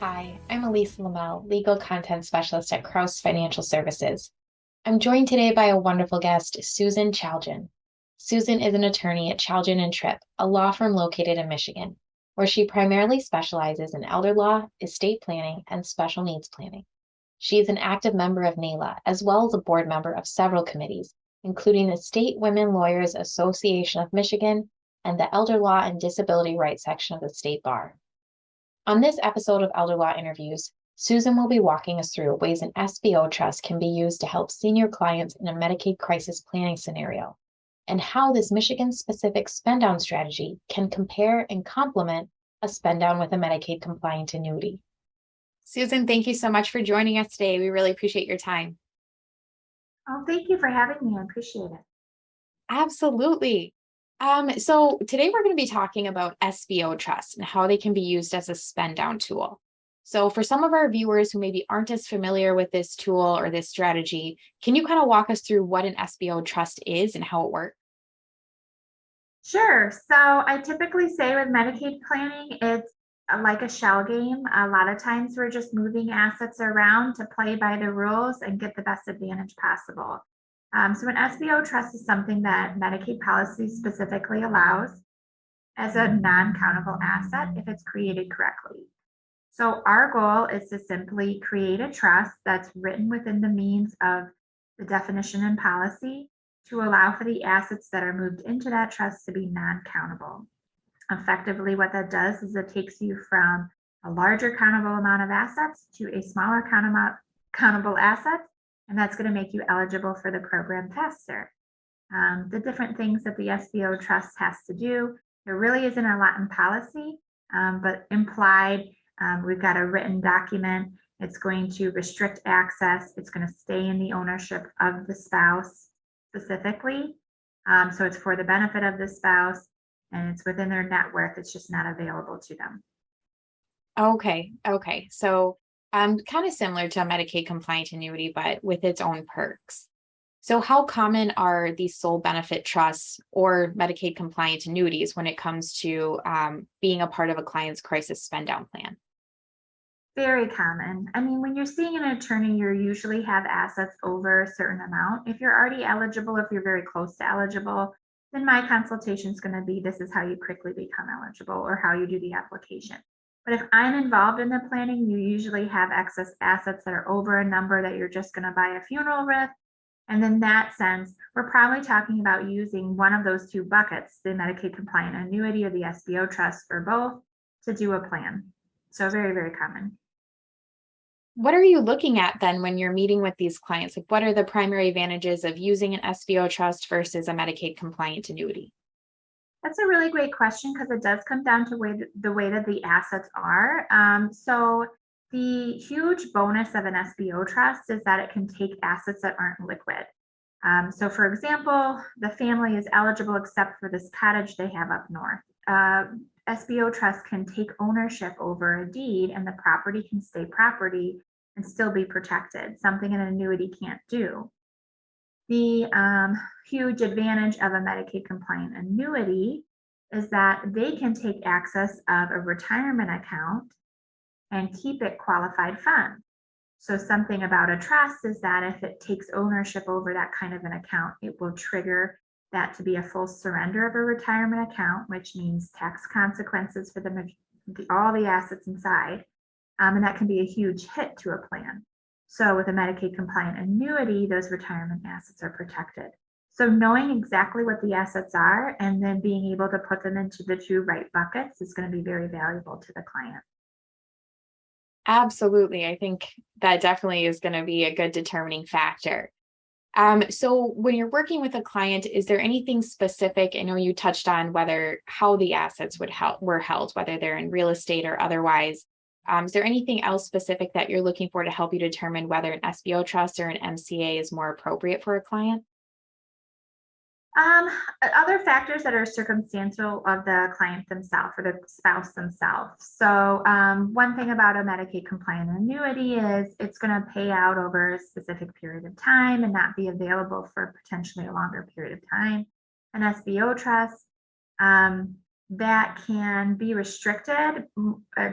Hi, I'm Alisa Lamal, Legal Content Specialist at Krause Financial Services. I'm joined today by a wonderful guest, Susan Chalgian. Susan is an attorney at Chalgian Tripp, a law firm located in Michigan, where she primarily specializes in elder law, estate planning, and special needs planning. She is an active member of NAELA, as well as a board member of several committees, including the State Women Lawyers Association of Michigan and the Elder Law and Disability Rights section of the State Bar. On this episode of Elder Law Interviews, Susan will be walking us through ways an SBO trust can be used to help senior clients in a Medicaid crisis planning scenario, and how this Michigan-specific spend-down strategy can compare and complement a spend-down with a Medicaid compliant annuity. Susan, thank you so much for joining us today. We really appreciate your time. Oh, thank you for having me. I appreciate it. Absolutely. So today we're going to be talking about SVO trusts and how they can be used as a spend down tool. So for some of our viewers who maybe aren't as familiar with this tool or this strategy, can you kind of walk us through what an SVO trust is and how it works? Sure. So I typically say with Medicaid planning, it's like a shell game. A lot of times we're just moving assets around to play by the rules and get the best advantage possible. So an SBO trust is something that Medicaid policy specifically allows as a non-countable asset if it's created correctly. So our goal is to simply create a trust that's written within the means of the definition and policy to allow for the assets that are moved into that trust to be non-countable. Effectively, what that does is it takes you from a larger countable amount of assets to a smaller countable assets, and that's going to make you eligible for the program faster. The different things that the SBO trust has to do, there really isn't a lot in policy, but implied, we've got a written document. It's going to restrict access. It's going to stay in the ownership of the spouse specifically. So it's for the benefit of the spouse and it's within their net worth. It's just not available to them. Okay. So kind of similar to a Medicaid compliant annuity, but with its own perks. So how common are these sole benefit trusts or Medicaid compliant annuities when it comes to being a part of a client's crisis spend down plan? Very common. I mean, when you're seeing an attorney, you usually have assets over a certain amount. If you're already eligible, if you're very close to eligible, then my consultation is going to be this is how you quickly become eligible or how you do the application. But if I'm involved in the planning, you usually have excess assets that are over a number that you're just going to buy a funeral with. And in that sense, we're probably talking about using one of those two buckets, the Medicaid compliant annuity or the SBO trust or both, to do a plan. So very, very common. What are you looking at then when you're meeting with these clients? Like, what are the primary advantages of using an SVO trust versus a Medicaid compliant annuity? That's a really great question because it does come down to the way that the assets are. So the huge bonus of an SBO trust is that it can take assets that aren't liquid. So for example, the family is eligible except for this cottage they have up north. SBO trust can take ownership over a deed and the property can stay property and still be protected, something an annuity can't do. The huge advantage of a Medicaid compliant annuity is that they can take access of a retirement account and keep it qualified fund. So something about a trust is that if it takes ownership over that kind of an account, it will trigger that to be a full surrender of a retirement account, which means tax consequences for all the assets inside. And that can be a huge hit to a plan. So with a Medicaid compliant annuity, those retirement assets are protected. So knowing exactly what the assets are and then being able to put them into the two right buckets is going to be very valuable to the client. Absolutely. I think that definitely is going to be a good determining factor. So when you're working with a client, is there anything specific? I know you touched on how the assets were held, whether they're in real estate or otherwise. Is there anything else specific that you're looking for to help you determine whether an SBO trust or an MCA is more appropriate for a client? Other factors that are circumstantial of the client themselves or the spouse themselves. So one thing about a Medicaid compliant annuity is it's going to pay out over a specific period of time and not be available for potentially a longer period of time. An SBO trust that can be restricted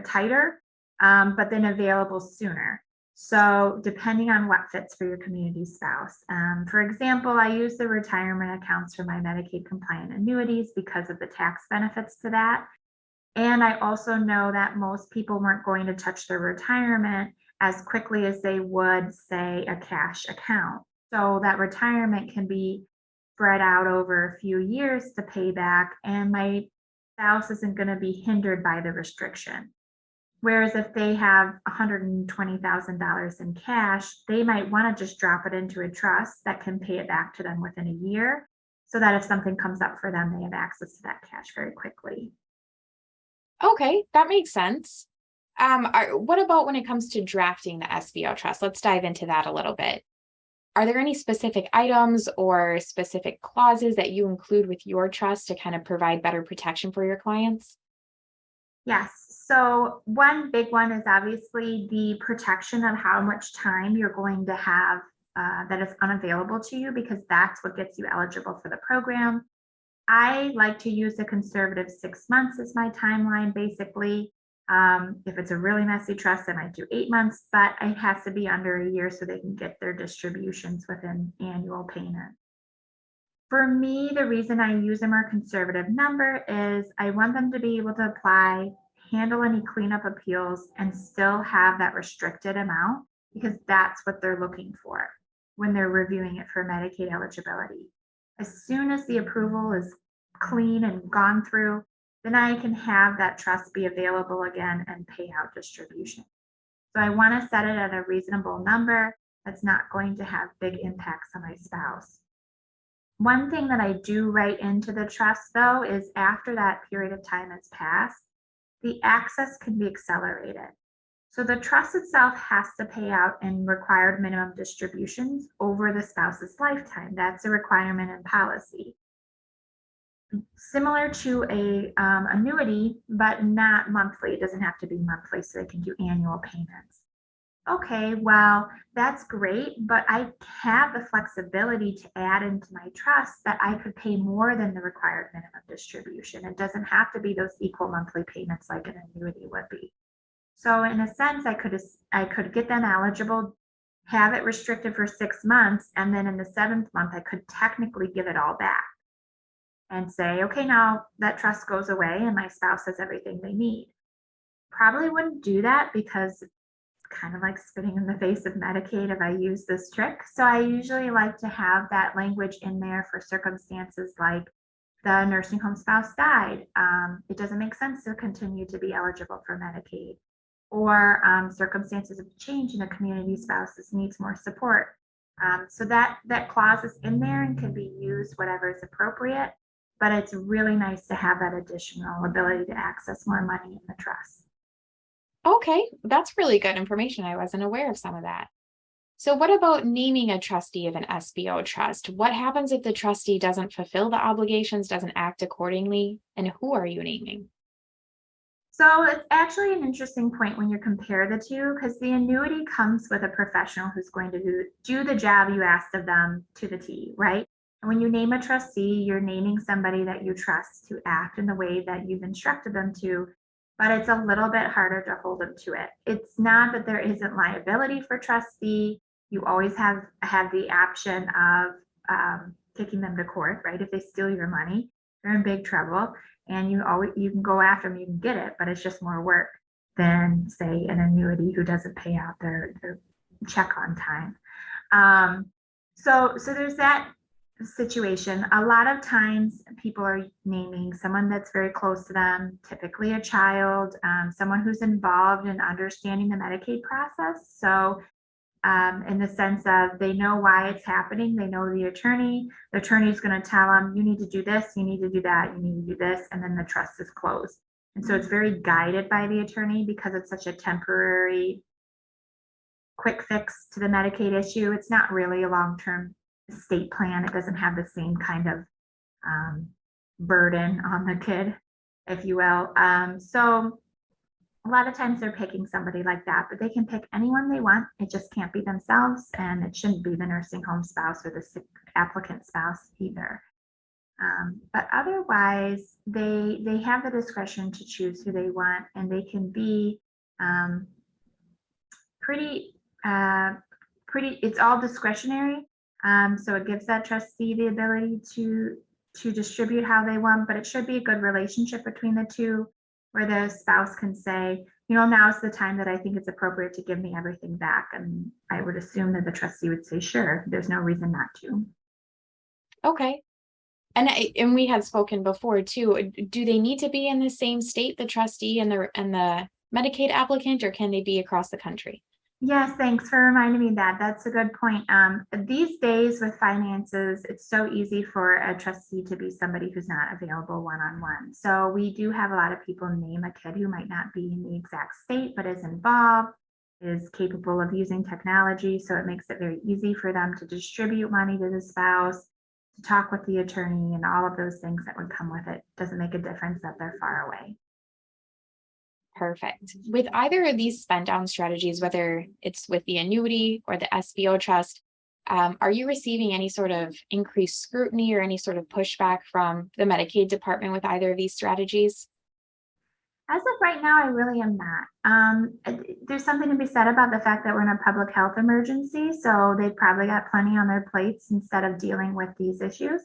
tighter but then available sooner. So depending on what fits for your community spouse. For example, I use the retirement accounts for my Medicaid compliant annuities because of the tax benefits to that. And I also know that most people weren't going to touch their retirement as quickly as they would, say, a cash account. So that retirement can be spread out over a few years to pay back, and my spouse isn't going to be hindered by the restriction. Whereas if they have $120,000 in cash, they might want to just drop it into a trust that can pay it back to them within a year, so that if something comes up for them, they have access to that cash very quickly. Okay, that makes sense. What about when it comes to drafting the SVO trust? Let's dive into that a little bit. Are there any specific items or specific clauses that you include with your trust to kind of provide better protection for your clients? Yes. So one big one is obviously the protection of how much time you're going to have that is unavailable to you, because that's what gets you eligible for the program. I like to use a conservative 6 months as my timeline, basically. If it's a really messy trust, I might do 8 months, but it has to be under a year so they can get their distributions within annual payment. For me, the reason I use a more conservative number is I want them to be able to apply, handle any cleanup appeals, and still have that restricted amount, because that's what they're looking for when they're reviewing it for Medicaid eligibility. As soon as the approval is clean and gone through, then I can have that trust be available again and pay out distribution. So I want to set it at a reasonable number that's not going to have big impacts on my spouse. One thing that I do write into the trust, though, is after that period of time has passed, the access can be accelerated. So the trust itself has to pay out in required minimum distributions over the spouse's lifetime. That's a requirement in policy. Similar to a annuity, but not monthly. It doesn't have to be monthly, so they can do annual payments. Okay, well, that's great, but I have the flexibility to add into my trust that I could pay more than the required minimum distribution. It doesn't have to be those equal monthly payments like an annuity would be. So in a sense, I could get them eligible, have it restricted for 6 months, and then in the 7th month, I could technically give it all back and say, okay, now that trust goes away and my spouse has everything they need. Probably wouldn't do that, because kind of like spitting in the face of Medicaid if I use this trick. So I usually like to have that language in there for circumstances like the nursing home spouse died. It doesn't make sense to continue to be eligible for Medicaid, or circumstances of change in a community spouse needs more support. So that clause is in there and can be used whatever is appropriate, but it's really nice to have that additional ability to access more money in the trust. Okay, that's really good information. I wasn't aware of some of that. So what about naming a trustee of an SBO trust? What happens if the trustee doesn't fulfill the obligations, doesn't act accordingly, and who are you naming? So it's actually an interesting point when you compare the two, because the annuity comes with a professional who's going to do the job you asked of them to the T, right? And when you name a trustee, you're naming somebody that you trust to act in the way that you've instructed them to, but it's a little bit harder to hold them to it. It's not that there isn't liability for trustee. You always have the option of taking them to court, right? If they steal your money, they're in big trouble, and you can go after them, you can get it, but it's just more work than, say, an annuity who doesn't pay out their check on time. So there's that situation. A lot of times people are naming someone that's very close to them, typically a child, someone who's involved in understanding the Medicaid process. So in the sense of they know why it's happening, they know the attorney is going to tell them, you need to do this, you need to do that, you need to do this, and then the trust is closed. And so it's very guided by the attorney, because it's such a temporary quick fix to the Medicaid issue. It's not really a long-term estate plan. It doesn't have the same kind of burden on the kid, if you will. So a lot of times they're picking somebody like that, but they can pick anyone they want. It just can't be themselves, and it shouldn't be the nursing home spouse or the sick applicant spouse either. But otherwise, they have the discretion to choose who they want, and they can be pretty, it's all discretionary. So it gives that trustee the ability to distribute how they want, but it should be a good relationship between the two where the spouse can say, now's the time that I think it's appropriate to give me everything back. And I would assume that the trustee would say, sure, there's no reason not to. Okay. And we had spoken before too. Do they need to be in the same state, the trustee and the Medicaid applicant, or can they be across the country? Yes, thanks for reminding me that. That's a good point. These days with finances, it's so easy for a trustee to be somebody who's not available one-on-one. So we do have a lot of people name a kid who might not be in the exact state, but is involved, is capable of using technology. So it makes it very easy for them to distribute money to the spouse, to talk with the attorney, and all of those things that would come with it. Doesn't make a difference that they're far away. Perfect. With either of these spend down strategies, whether it's with the annuity or the SVO trust, are you receiving any sort of increased scrutiny or any sort of pushback from the Medicaid Department with either of these strategies? As of right now, I really am not. There's something to be said about the fact that we're in a public health emergency, so they've probably got plenty on their plates instead of dealing with these issues.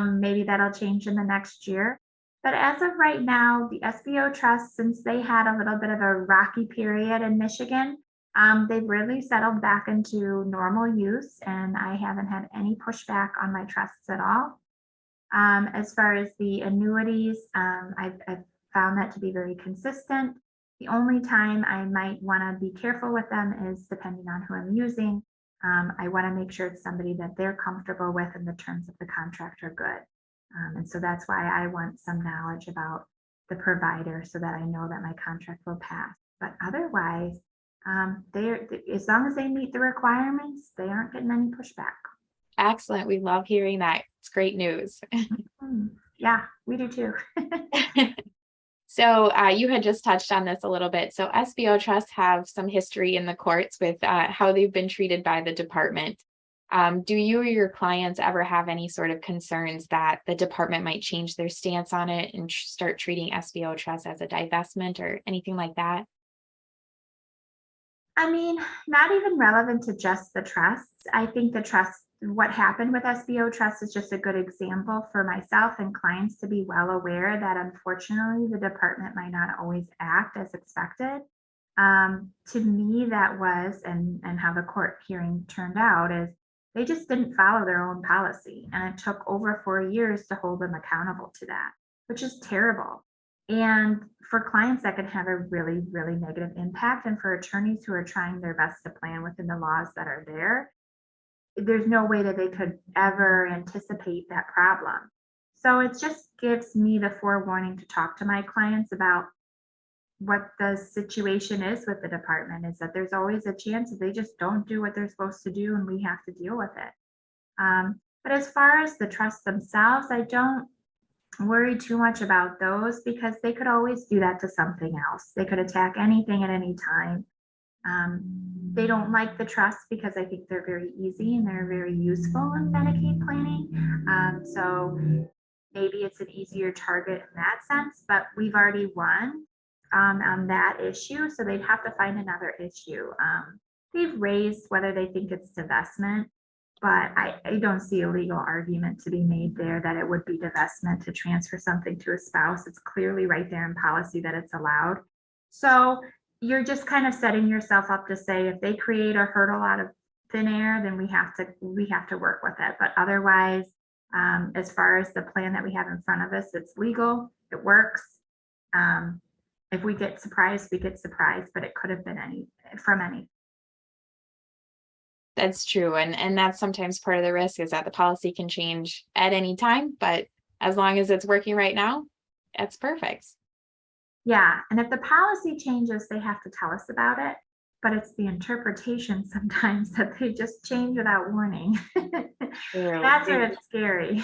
Maybe that'll change in the next year. But as of right now, the SBO Trust, since they had a little bit of a rocky period in Michigan, they've really settled back into normal use, and I haven't had any pushback on my trusts at all. As far as the annuities, I've found that to be very consistent. The only time I might want to be careful with them is depending on who I'm using. I want to make sure it's somebody that they're comfortable with and the terms of the contract are good. And so that's why I want some knowledge about the provider so that I know that my contract will pass. But otherwise, as long as they meet the requirements, they aren't getting any pushback. Excellent. We love hearing that. It's great news. Yeah, we do too. So you had just touched on this a little bit. So SBO trusts have some history in the courts with how they've been treated by the department. Do you or your clients ever have any sort of concerns that the department might change their stance on it and start treating SBO trusts as a divestment or anything like that? I mean, not even relevant to just the trusts. I think what happened with SBO Trust is just a good example for myself and clients to be well aware that unfortunately the department might not always act as expected. To me, that was, and how the court hearing turned out is they just didn't follow their own policy. And it took over 4 years to hold them accountable to that, which is terrible. And for clients, that can have a really, really negative impact. And for attorneys who are trying their best to plan within the laws that are there, there's no way that they could ever anticipate that problem. So it just gives me the forewarning to talk to my clients about what the situation is with the department, is that there's always a chance that they just don't do what they're supposed to do and we have to deal with it. But as far as the trusts themselves, I don't worry too much about those because they could always do that to something else. They could attack anything at any time. They don't like the trusts because I think they're very easy and they're very useful in Medicaid planning. So maybe it's an easier target in that sense, but we've already won on that issue. So they'd have to find another issue. They've raised whether they think it's divestment, but I don't see a legal argument to be made there that it would be divestment to transfer something to a spouse. It's clearly right there in policy that it's allowed. So you're just kind of setting yourself up to say if they create a hurdle out of thin air, then we have to work with it. But otherwise, as far as the plan that we have in front of us, it's legal, it works. If we get surprised, we get surprised, but it could have been any. That's true. And that's sometimes part of the risk is that the policy can change at any time, but as long as it's working right now, that's perfect. Yeah. And if the policy changes, they have to tell us about it, but it's the interpretation sometimes that they just change without warning. That's where it's scary.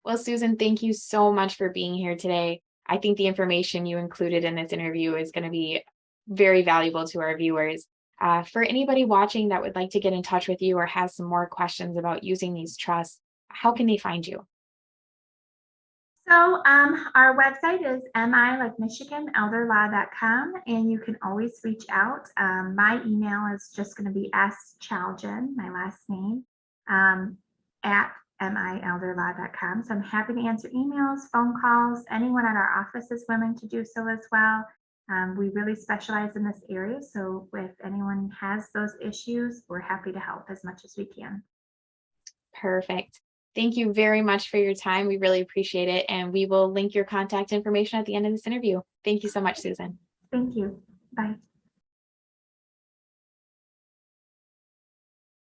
Well, Susan, thank you so much for being here today. I think the information you included in this interview is going to be very valuable to our viewers. For anybody watching that would like to get in touch with you or has some more questions about using these trusts, how can they find you? So our website is mi like Michigan elderlaw.com, and you can always reach out. My email is just going to be schalgian, my last name, at mielderlaw.com. So I'm happy to answer emails, phone calls. Anyone at our office is willing to do so as well. We really specialize in this area, so if anyone has those issues, we're happy to help as much as we can. Perfect. Thank you very much for your time. We really appreciate it. And we will link your contact information at the end of this interview. Thank you so much, Susan. Thank you. Bye.